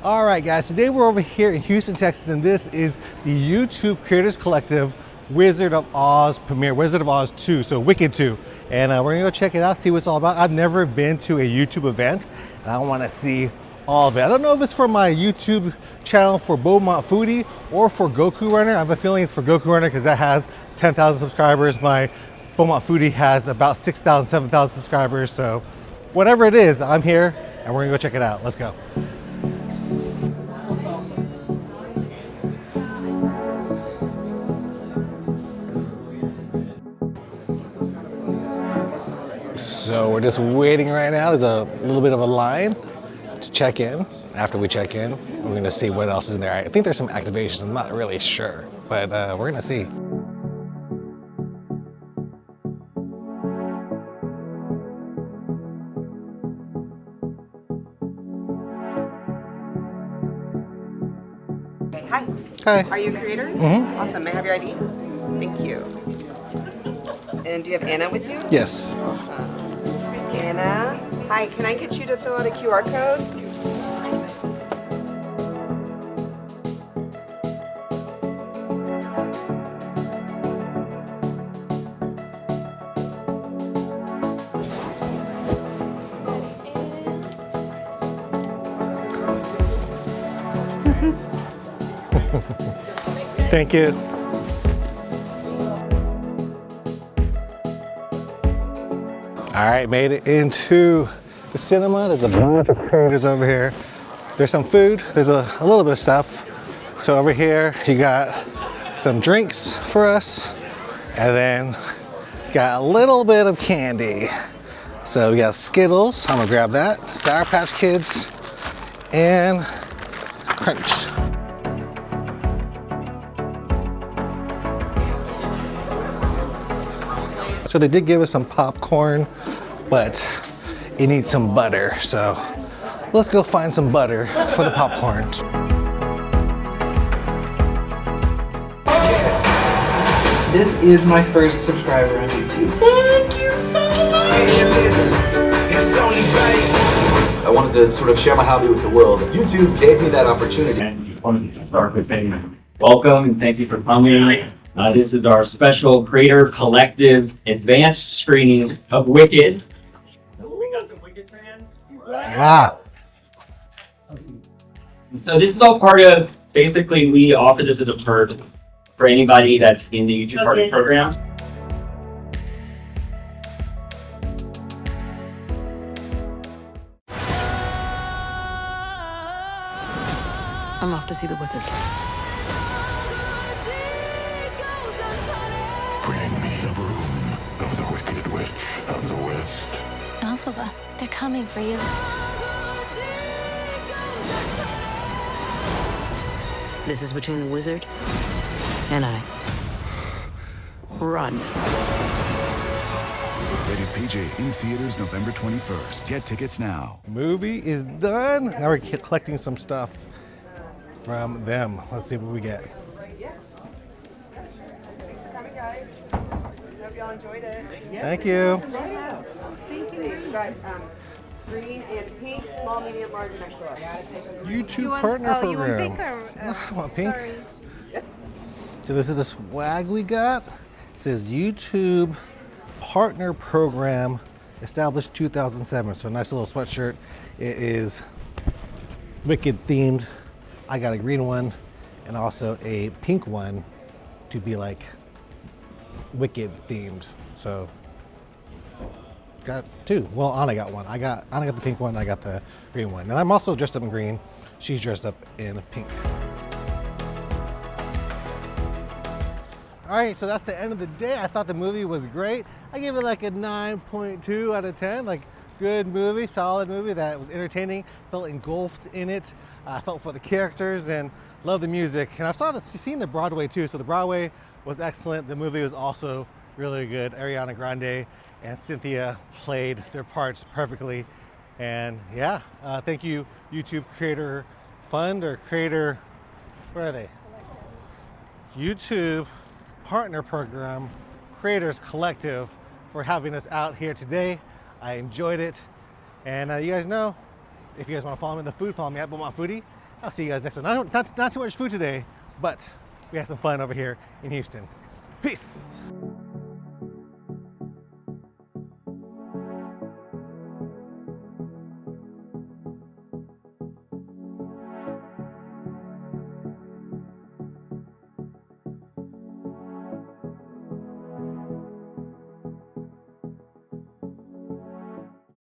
All right, guys, today we're over here in Houston, Texas, and this is the YouTube Creators Collective Wizard of Oz premiere, Wizard of Oz 2, so Wicked 2. And we're gonna go check it out, see what it's all about. I've never been to a YouTube event, and I wanna see all of it. I don't know if it's for my YouTube channel for Beaumont Foodie or for Goku Runner. I have a feeling it's for Goku Runner because that has 10,000 subscribers. My Beaumont Foodie has about 6,000, 7,000 subscribers. So whatever it is, I'm here and we're gonna go check it out. Let's go. So we're just waiting right now. There's a little bit of a line to check in. After we check in, we're gonna see what else is in there. I think there's some activations, I'm not really sure, but we're gonna see. Hi. Hi. Are you a creator? Mm-hmm. Awesome. May I have your ID? Thank you. And do you have Anna with you? Yes. Awesome. Anna. Hi, can I get you to fill out a QR code? Thank you. All right, made it into the cinema. There's a bunch of creators over here. There's some food, there's a little bit of stuff. So over here, you got some drinks for us, and then got a little bit of candy. So we got Skittles, I'm gonna grab that, Sour Patch Kids, and Crunch. So they did give us some popcorn, but it needs some butter. So let's go find some butter for the popcorn. This is my first subscriber on YouTube. Thank you so much! I wanted to sort of share my hobby with the world. YouTube gave me that opportunity. And just wanted to start with saying welcome and thank you for coming. This is our special Creator Collective advanced screening of Wicked. We got some Wicked fans. Yeah. So this is all part of, basically we offer this as a perk for anybody that's in the YouTube Partner Program. I'm off to see the wizard. Bring me the broom of the Wicked Witch of the West. Elphaba, they're coming for you. This is between the wizard and I. Run. Rated PG in theaters November 21st. Get tickets now. Movie is done. Now we're collecting some stuff from them. Let's see what we get. Thanks for coming, guys. Hope y'all enjoyed it. Thank you. Yes. Thank you. We got green and pink, small, medium, large, and extra large. YouTube Partner Program. You want pink or, I want pink. Sorry. So this is the swag we got. It says YouTube Partner Program established 2007. So a nice little sweatshirt. It is Wicked themed. I got a green one and also a pink one to be like Wicked themed. So got two. Well, Anna got one. Anna got the pink one, I got the green one. And I'm also dressed up in green. She's dressed up in pink. All right, so that's the end of the day. I thought the movie was great. I gave it like a 9.2 out of 10. Like, good movie, solid movie that was entertaining, felt engulfed in it. I felt for the characters and loved the music. And I've seen the Broadway too, so the Broadway was excellent. The movie was also really good. Ariana Grande and Cynthia played their parts perfectly. And yeah, thank you YouTube Creator Fund or Creator, where are they? YouTube Partner Program Creators Collective for having us out here today. I enjoyed it. And you guys know, if you guys want to follow me in the food, follow me at Beaumont Foodie. I'll see you guys next one. Not too much food today, but we had some fun over here in Houston. Peace.